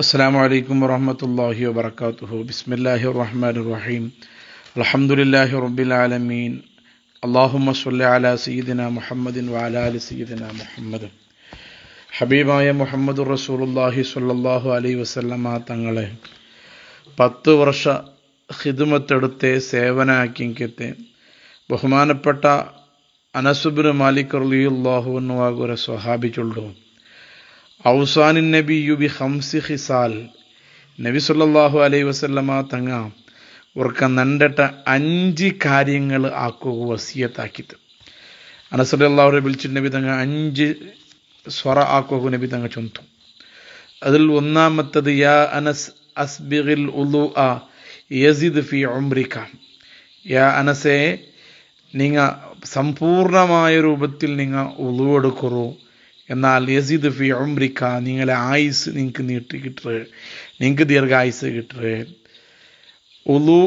അസ്സലാമു അലൈക്കും വറഹ്മത്തുള്ളാഹി വബറകാതുഹു. ബിസ്മില്ലാഹിർ റഹ്മാനിർ റഹീം. അൽഹംദുലില്ലാഹി റബ്ബിൽ ആലമീൻ. അല്ലാഹുമ്മ സ്വല്ലി അലാ സയ്യിദിനാ മുഹമ്മദിൻ വഅലാ ആലി സയ്യിദിനാ മുഹമ്മദ്. ഹബീബായ മുഹമ്മദുർ റസൂലുള്ളാഹി സ്വല്ലല്ലാഹു അലൈഹി വസല്ലമ തങ്ങളെ 10 വർഷ ഖിദ്മത്തെടുത്ത് സേവനാക്കിങ്കത്തെ ബഹുമാനപ്പെട്ട അനസ് ഇബ്നു മാലിക് റളിയല്ലാഹു അൻഹു ആകുര സ്വഹാബി ചൊല്ലു ഔസാനിൻ നബിയു ബി ഖംസി ഖിസാൽ. നബി സല്ലല്ലാഹു അലൈഹി വസല്ലമ തങ്ങ ഉറക്ക നണ്ടട്ട 5 കാര്യങ്ങൾ ആക്കുക വസിയത്താക്കിത്ത്. അനസ് റളിയല്ലാഹു വിളിച്ചിട്ട് നബി തങ്ങ 5 സ്വറ ആക്കുക നബി തങ്ങ ചൊന്തു. അതിൽ ഒന്നാമത്തത് യാ അനസ് അസ്ബിഗിൽ ഉളുഅ യസിദ് ഫി ഉംരിക. യാ അനസേ, നിങ്ങ സമ്പൂർണമായ രൂപത്തിൽ നിങ്ങ ഉളു എടുക്കറു, എന്നാൽ യസിദ് ഫി ഉംരിക, നിങ്ങളെ ആയുസ് നിങ്ങൾക്ക് നീട്ടി കിട്ടറ്, നിങ്ങൾക്ക് ദീർഘായുസ് കിട്ടറ്. ഉളു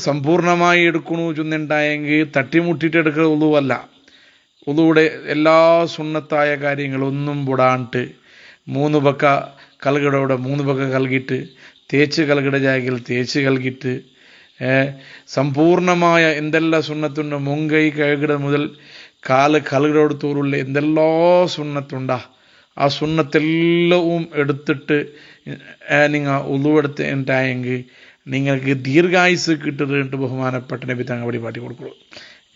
സമ്പൂർണമായി എടുക്കണു ചൊന്നുണ്ടായെങ്കിൽ തട്ടിമുട്ടിയിട്ട് എടുക്കുന്ന ഉളു അല്ല. ഉളുവിടെ എല്ലാ സുന്നത്തായ കാര്യങ്ങളൊന്നും വിടാണ്ട് 3 പക്ക കൽകിടോടെ 3 പക്ക കൽകിയിട്ട് തേച്ച് കൽകിട ജാഗയിൽ തേച്ച് കൽകിയിട്ട് സമ്പൂർണമായ എന്തെല്ലാം സുന്നത്തുണ്ട്, മുങ്കൈ കഴുകിട മുതൽ കാല് കൽകിടോട് തോറുള്ള എന്തെല്ലാം സുന്നത്തുണ്ടാ ആ സുന്നത്തെല്ലവും എടുത്തിട്ട് നിങ്ങൾ ഉളുവെടുത്ത് ഉണ്ടായെങ്കിൽ നിങ്ങൾക്ക് ദീർഘായുസ് കിട്ടുന്നുണ്ട്. ബഹുമാനപ്പെട്ട നബി തങ്ങൾ പരിപാടി കൊടുക്കുള്ളൂ.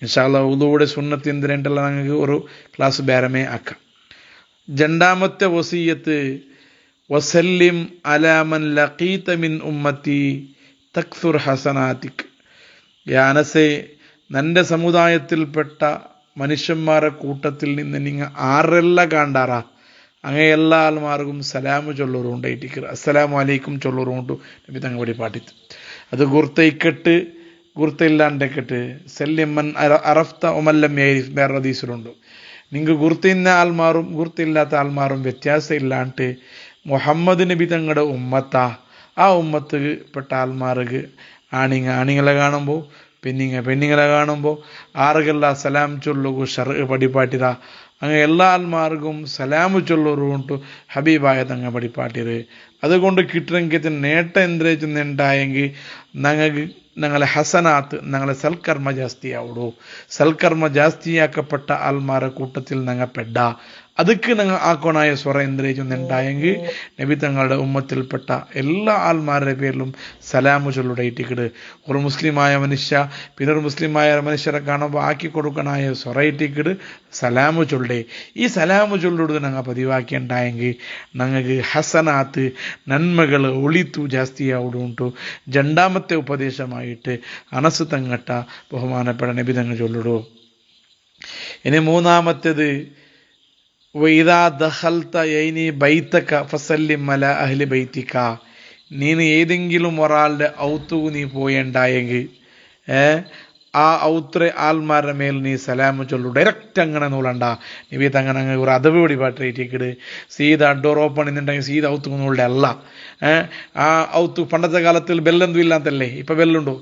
ഇൻഷാ അല്ലാഹ് ഉളുവിടെ സുന്നത്ത് എന്തിനുണ്ടല്ലോ നിങ്ങൾക്ക് ഒരു ക്ലാസ് ബേരമേ ആക്കാം. രണ്ടാമത്തെ വസിയത്ത് വസല്ലിം അലാമൻ ലഖീത മിൻ ഉമ്മത്തി തക്സുർ ഹസനാതിക്. യാ അനസേ, നിന്റെ സമുദായത്തിൽപ്പെട്ട മനുഷ്യന്മാരെ കൂട്ടത്തിൽ നിന്ന് നിങ്ങൾ ആരെല്ലാം കാണ്ടാറാ അങ്ങേ എല്ലാ ആൾമാർക്കും സലാമു ചൊല്ലുറുണ്ടായിട്ടിരിക്കുക. അസ്സലാമു അലൈക്കും ചൊല്ലുറുണ്ടു നബി തങ്ങൾ പടി പാട്ടിത്ത്. അത് ഗുർത്തയിക്കെട്ട് ഗുർത്തയില്ലാണ്ടെക്കെട്ട് സല്യമ്മൻ അറഫ്ത ഒമല്ലം വേറെ ഹദീസിലുണ്ട്. നിങ്ങൾ ഗുർത്തിന്ന ആൾമാറും ഗുർത്തില്ലാത്ത ആൾമാറും വ്യത്യാസം ഇല്ലാണ്ട് മുഹമ്മദ് നബി തങ്ങളുടെ ഉമ്മത്താ ആ ഉമ്മത്ത് പെട്ട ആൾമാർക്ക് ആണിങ്ങളെ കാണുമ്പോൾ പെണ്ണിങ്ങളെ കാണുമ്പോൾ ആറുകെല്ലാം സലാം ചൊല്ലുക ഷർ പടിപ്പാട്ടിര. അങ്ങ് എല്ലാ ആൾമാർക്കും സലാമു ചൊല്ലുറുണ്ടു ഹബീബായ തങ്ങ പടിപ്പാട്ടിര്. അതുകൊണ്ട് കിട്ടണമെങ്കിൽ നേട്ടം എന്തിനുണ്ടായെങ്കിൽ ഞങ്ങളെ ഹസനാത്ത് ഞങ്ങളെ സൽക്കർമ്മ ജാസ്തിയാവുള്ളൂ. സൽക്കർമ്മ ജാസ്തിയാക്കപ്പെട്ട ആൾമാരെ കൂട്ടത്തിൽ ഞങ്ങൾ പെട്ട അതുക്ക് ഞങ്ങൾ ആക്കോണായ സ്വറ എന്തിനുണ്ടായെങ്കിൽ നബി തങ്ങളുടെ ഉമ്മത്തിൽപ്പെട്ട എല്ലാ ആൾമാരുടെ പേരിലും സലാമു ചൊല്ലുടയിട്ടിക്കിട്. ഒരു മുസ്ലിമായ മനുഷ്യ പിന്നൊരു മുസ്ലിമായ മനുഷ്യരെ കാണുമ്പോൾ ആക്കി കൊടുക്കണായ സ്വറയിട്ടിക്കിട് സലാമു ചൊല്ലേ. ഈ സലാമു ചൊല്ലുള്ളത് ഞങ്ങൾ പതിവാക്കിയുണ്ടായെങ്കിൽ ഞങ്ങൾക്ക് ഹസനാത്ത് നന്മകൾ ഒളിത്തു ജാസ്തിയാവുടുണ്ടു. രണ്ടാമത്തെ ഉപദേശമായിട്ട് അനസ് തങ്ങട്ട ബഹുമാനപ്പെട്ട നബി തങ്ങൾ ചൊല്ലുടൂ. ഇനി മൂന്നാമത്തേത് വൈദാ ദഖൽത യൈനി ബൈതക ഫസല്ലിം അലാ അഹ്ലി ബൈതിക. നീ ഏതെങ്കിലും ഒരാളുടെ ഔത്തുക നീ പോയണ്ടായെങ്കിൽ ആ ഔത്ര ആൾമാരുടെ മേൽ നീ സലാമു ചൊല്ലു. ഡയറക്റ്റ് അങ്ങനെ നൂലണ്ട നബി തങ്ങനെ അങ്ങ് ഒരു അതവ് കൂടി പാട്ടിരിക്കട്. സീത ഡോർ ഓപ്പൺ എന്നുണ്ടെങ്കിൽ സീത ഔത്തുക നൂളുടെ അല്ല. ആ ഔത്തു പണ്ടത്തെ കാലത്തിൽ ബെല്ലൊന്നും ഇല്ലാത്തല്ലേ, ഇപ്പം ബെല്ലുണ്ടോ?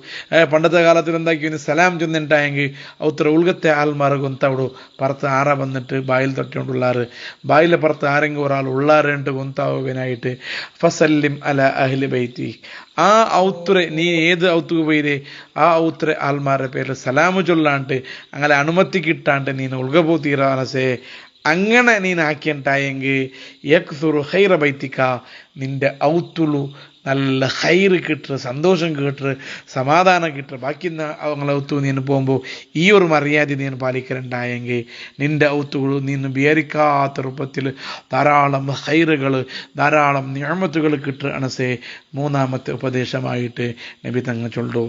പണ്ടത്തെ കാലത്തിൽ എന്താക്കി സലാം ചൊന്നുണ്ടായെങ്കിൽ ഔത്ര ഉൾഗത്തെ ആൾമാർ ഗൊന്തവിടു പുറത്ത് ആറ വന്നിട്ട് ബായിൽ തൊട്ടുകൊണ്ടുള്ളാറ് ബായിലെ പുറത്ത് ആരെങ്കിലും ഒരാൾ ഉള്ളാറുണ്ട് ഗൊന്താവുവാനായിട്ട് ഫസല്ലിം അല അഹ്ലി ബൈതി. ആ ഔത്തുറെ നീ ഏത് ഔത്തുക പോയിരേ ആ ഔത്തുറെ ആൾമാരുടെ പേരിൽ സലാമു ചൊല്ലാണ്ട് അങ്ങനെ അനുമതി കിട്ടാണ്ട് നീ ഉൾഗപോ തീരാനസേ. അങ്ങനെ നീ ആക്കിയുണ്ടായെങ്കിൽ യക്സുറു ഹൈറ ബൈത്തിക്ക, നിന്റെ ഔത്തുളു നല്ല ഹൈറ് കിട്ടുക, സന്തോഷം കിട്ടുക, സമാധാനം കിട്ടുക. ബാക്കി അവങ്ങളെ ഔത്തു നീ പോകുമ്പോൾ ഈ ഒരു മര്യാദ നീ പാലിക്കലുണ്ടായെങ്കിൽ നിന്റെ ഔത്തുകൾ നീ വിചാരിക്കാത്ത രൂപത്തിൽ ധാരാളം ഹൈറുകൾ ധാരാളം നിഅമത്തുകൾ കിട്ടുക അനസേ. മൂന്നാമത്തെ ഉപദേശമായിട്ട് നബി തങ്ങൾ ചൊല്ലു.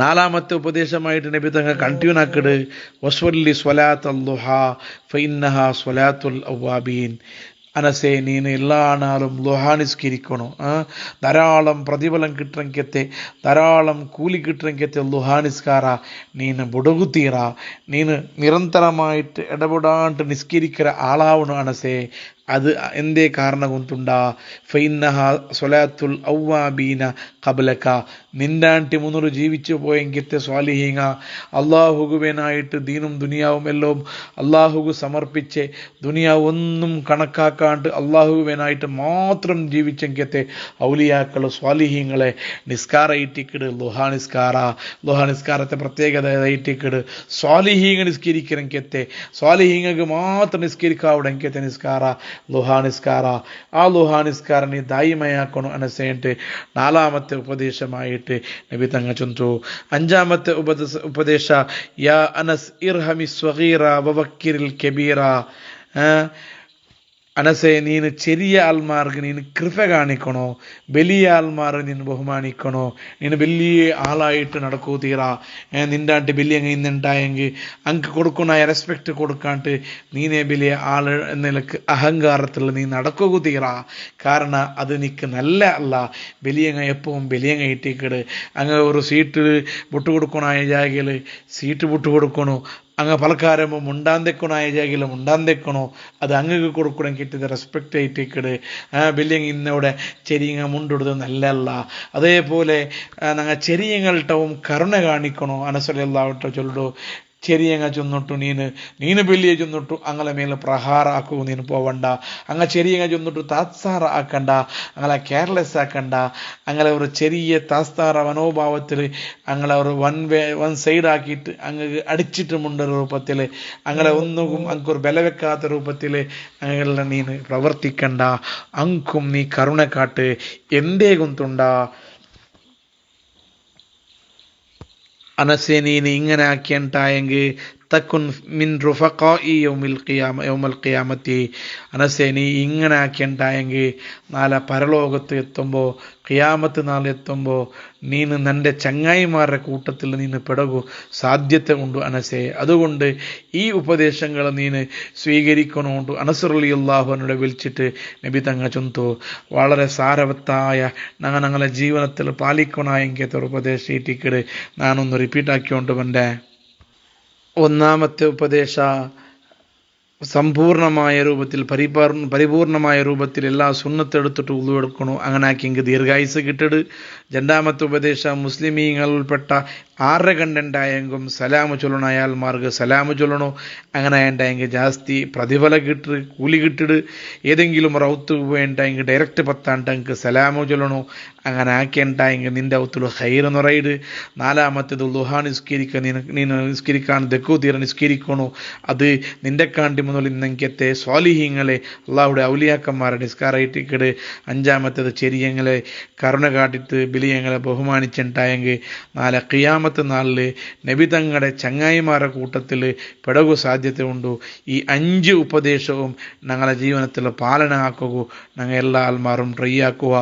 നാലാമത്തെ ഉപദേശമായിട്ട് നബി തങ്ങൾ കണ്ടിന്യൂ ആക്കിട് വസ്വല്ലി സ്വലാത്തുൽ ളുഹാ ഫഇന്നഹാ സ്വലാത്തുൽ അവ്വാബീൻ. അനസേ, നീന് എല്ലാ നാളും ളുഹാ നിസ്കരിക്കണം. ധാരാളം പ്രതിഫലം കിട്ടണമെങ്കിൽ ധാരാളം കൂലി കിട്ടണമെങ്കിൽ ളുഹാ നിസ്കാര നീന് ബുടകുത്തീറ. നീന് നിരന്തരമായിട്ട് ഇടപെടാണ്ട് നിസ്കരിക്കുന്ന ആളാവണം അനസേ. അത് എന്തേ കാരണം കൊണ്ടുണ്ടാ ഫൈന്നഹ സ്വലാത്തുൽ ഔവാബീന ഖബ്ലക നിന്റാണ്ടി മുന്നൂറ് ജീവിച്ചു പോയെങ്കിത്തെ സ്വാലിഹീങ്ങ അള്ളാഹുഗുവേനായിട്ട് ദീനും ദുനിയാവും എല്ലാം അള്ളാഹുഗു സമർപ്പിച്ച് ദുനിയാവ് ഒന്നും കണക്കാക്കാണ്ട് അള്ളാഹുവേനായിട്ട് മാത്രം ജീവിച്ചെങ്കിത്തെ ഔലിയാക്കൾ സ്വാലിഹീങ്ങളെ നിസ്കാര ഇട്ടിക്കിട് ലുഹാനിസ്കാരത്തെ പ്രത്യേകത ഇട്ടിക്കിട് സ്വാലിഹീങ്ങ നിസ്കരിക്കണമെങ്കിത്തെ സ്വാലിഹീങ്ങൾക്ക് മാത്രം നിസ്കരിക്കാവുടെങ്കിത്തെ നിസ്കാര ലുഹാനിസ്കാര ആ ലുഹാനിസ്കാര നീ ദായിമയാക്കണം അനസേട്ട് നാലാമത്തെ ഉപദേശമായിട്ട് നബി തങ്ങൾ ചൊന്നു. അഞ്ചാമത്തെ ഉപദേശ യാ അനസ് ഇർഹമി സ്വഗീറ വവക്കിരിൽ കബീറ. അനസെ നീನು ചെറിയ ആൾമാർക്ക് നീನು കൃപ കാണിക്കണോ, വലിയ ആൾമാരെ നീನು ബഹുമാനിക്കണോ, നീನು വലിയ ആളായിട്ട് നടക്കൂ തീരാ. നിന്റാണ്ട് വലിയ ഇന്നുണ്ടായെങ്കിൽ അങ്ക് കൊടുക്കണ റെസ്പെക്റ്റ് കൊടുക്കാണ്ട് നീനെ വലിയ ആൾ എന്നതിലേക്ക് അഹങ്കാരത്തിൽ നീ നടക്കൂ തീരാ. കാരണം അത് നിനക്ക് നല്ല അല്ല. വലിയ എപ്പോഴും വലിയ ഇട്ടിക്കട് അങ്ങ് ഒരു സീറ്റ് വിട്ടുകൊടുക്കണ ജാഗയിൽ സീറ്റ് വിട്ടുകൊടുക്കണോ, അങ്ങ് പലക്കാരമ്പോൾ മുണ്ടാന്തെക്കണോ ജാഗയിൽ മുണ്ടാന്തെക്കണോ, അത് അങ്ങക്ക് കൊടുക്കണം കിട്ടിയത് റെസ്പെക്റ്റ് ആയിട്ടിക്കട്. വലിയ ഇന്നവിടെ ചെരിയങ്ങ മുണ്ടെടുത്ത് നല്ലല്ല. അതേപോലെ ഞങ്ങൾ ചെറിയങ്ങൾട്ടവും കരുണ കാണിക്കണോ. അനസലാവട്ടെ ചൊല്ലു ചെറിയങ്ങ ചൊന്നിട്ടു നീನು വലിയ ചൊന്നിട്ടു അങ്ങനെ മേലെ പ്രഹാര ആക്കൂ നീನು പോവണ്ട. അങ്ങനെ ചെറിയങ്ങ ചൊന്നിട്ടു താത്സാര ആക്കണ്ട, അങ്ങനെ കെയർലെസ് ആക്കണ്ട. അങ്ങനെ ഒരു ചെറിയ താസ്താര മനോഭാവത്തിൽ അങ്ങനെ ഒരു വൺ സൈഡ് ആക്കിയിട്ട് അങ്ങ് അടിച്ചിട്ട് മുണ്ടൊരു രൂപത്തിൽ അങ്ങനെ ഒന്നും അങ്ങൊരു ബല വെക്കാത്ത രൂപത്തിൽ അങ്ങനെ നീ പ്രവർത്തിക്കണ്ട. അങ്കും നീ കരുണ കാട്ട്. എന്തേ ഗുന്തുണ്ടാ അനസെ നീന് ഇങ്ങനെ ആക്കിയണ്ടായെങ്കിൽ തക്കുൻ മിൻ റുഫഖാഇ യൗമൽ ഖിയാമത്തി. അനസെ നീ ഇങ്ങനെ ആക്കിയണ്ടായെങ്കിൽ നാളെ പരലോകത്ത് എത്തുമ്പോൾ ഖിയാമത്ത് നാളെ എത്തുമ്പോൾ നീന് നിൻ്റെ ചങ്ങായിമാരുടെ കൂട്ടത്തിൽ നീന് പെടകൂ സാധ്യത ഉണ്ട് അനസെ. അതുകൊണ്ട് ഈ ഉപദേശങ്ങൾ നീന് സ്വീകരിക്കണോണ്ട് അനസ് റളിയല്ലാഹു അൻഹുവിനെ വിളിച്ചിട്ട് നബി തങ്ങൾ ചൊന്നു. വളരെ സാരവത്തായ ഞങ്ങളെ ജീവിതത്തിൽ പാലിക്കണമെങ്കിൽ ഒരു ഉപദേശം ഇട്ടിക്കട് ഞാനൊന്ന് റിപ്പീറ്റ് ആക്കിക്കൊണ്ട് വന്നേ. ഒന്നാമത്തെ ഉപദേശ സമ്പൂർണമായ രൂപത്തിൽ പരിപൂർണമായ രൂപത്തിൽ എല്ലാ സുന്നത്തെടുത്തിട്ട് ഉള്ളുവെടുക്കണു. അങ്ങനെ ആക്കിയെങ്കിൽ ദീർഘായുസ് കിട്ടട്. രണ്ടാമത്തെ ഉപദേശ മുസ്ലിമീങ്ങളിൽപ്പെട്ട 6 കണ്ടുണ്ടായെങ്കും സലാമു ചൊല്ലണം, അയാൾമാർക്ക് സലാമു ചൊല്ലണോ. അങ്ങനെ ഉണ്ടായെങ്കിൽ ജാസ്തി പ്രതിഫല കിട്ട് കൂലി കിട്ടിട്. ഏതെങ്കിലും റൗത്ത് പോയിട്ടായെങ്കിൽ ഡയറക്റ്റ് പത്താണ്ടെങ്കിൽ സലാമു ചൊല്ലണോ. അങ്ങനെ ആക്കിയുണ്ടായെങ്കിൽ നിൻ്റെ ഔത്തുള്ള ഹൈറ് നിറയിട്. നാലാമത്തേത് ലുഹാ നിസ്കരിക്കാൻ ദക്കൂ തീരെ നിസ്കരിക്കണോ. അത് നിൻ്റെ കാണ്ടി മുതൽ ഇന്നെങ്കത്തെ സ്വാലിഹീങ്ങളെ അള്ളാഹുടെ ഔലിയാക്കന്മാരെ നിസ്കാരയിട്ടിക്കട്. അഞ്ചാമത്തേത് ചെറിയങ്ങളെ കരുണ കാട്ടിട്ട് ബലിയങ്ങളെ ബഹുമാനിച്ചിട്ടായെങ്കിൽ നാളെ ഖിയാമത്ത് നാളിൽ നബി തങ്ങളുടെ ചങ്ങായിമാരുടെ കൂട്ടത്തിൽ പെടകു സാധ്യത ഉണ്ടു. ഈ 5 ഉപദേശവും ഞങ്ങളുടെ ജീവിതത്തിൽ പാലന ആക്കുക ഞങ്ങൾ എല്ലാ ആൾമാരും ട്രൈ ആക്കുക.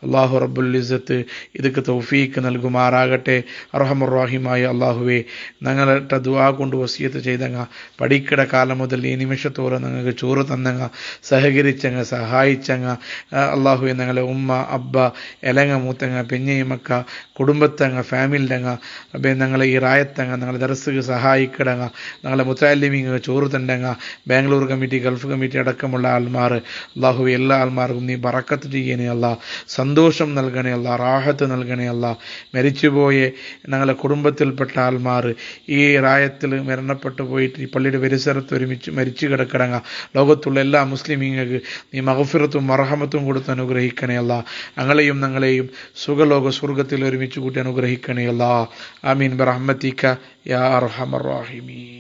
അള്ളാഹു റബ്ബുൽ ഇസ്സത്ത് ഇതൊക്കെ തൗഫീക്ക് നൽകുമാറാകട്ടെ. അർഹമുർ-റഹീമായ അള്ളാഹുവേ, ഞങ്ങളുടെ ദുആ കൊണ്ട് വസിയത്ത് ചെയ്തങ്ങ പഠിക്കട കാലം മുതൽ ഈ നിമിഷത്തോടെ ഞങ്ങൾക്ക് ചോറ് തന്നങ്ങ സഹകരിച്ചങ്ങ സഹായിച്ചങ്ങ അള്ളാഹുവെ, ഞങ്ങളെ ഉമ്മ അബ്ബ എലങ്ങ മൂത്തങ്ങ പെഞ്ഞയമക്ക കുടുംബത്തങ്ങ ഫാമിലിൻ്റെങ്ങ അബ്ബെ ഞങ്ങളെ ഈ റായത്തങ്ങ ഞങ്ങളെ ദർസുക്ക് സഹായിക്കടങ്ങ ഞങ്ങളെ മുത്താലിമിങ്ങ ചോറ് തണ്ടങ്ങ ബാംഗ്ലൂർ കമ്മിറ്റി ഗൾഫ് കമ്മിറ്റി അടക്കമുള്ള ആൾമാർ അള്ളാഹുവെ എല്ലാ ആൾമാർക്കും നീ ബറക്കത്ത് ചെയ്യണേ അല്ല, സന്തോഷം നൽകണേ അല്ല, റാഹത്ത് നൽകണേ അല്ല. മരിച്ചുപോയ ഞങ്ങളെ കുടുംബത്തിൽപ്പെട്ട ആൾമാർ ഈ റായത്തിൽ മരണപ്പെട്ടു പോയിട്ട് ഈ പള്ളിയുടെ പരിസരത്ത് ഒരുമിച്ച് മരിച്ചു കിടക്കടങ്ങ ലോകത്തുള്ള എല്ലാ മുസ്ലിമീങ്ങൾക്ക് നീ മഗ്ഫിറത്തും മർഹമത്തും കൊടുത്ത് അനുഗ്രഹിക്കണേ അല്ല. ഞങ്ങളെയും സുഖലോക സ്വർഗത്തിൽ ഒരുമിച്ച് കൂട്ടി അനുഗ്രഹിക്കണേ അല്ല. ആമീൻ ബിറഹ്മതിക യാ അർഹമർ റഹീമീൻ.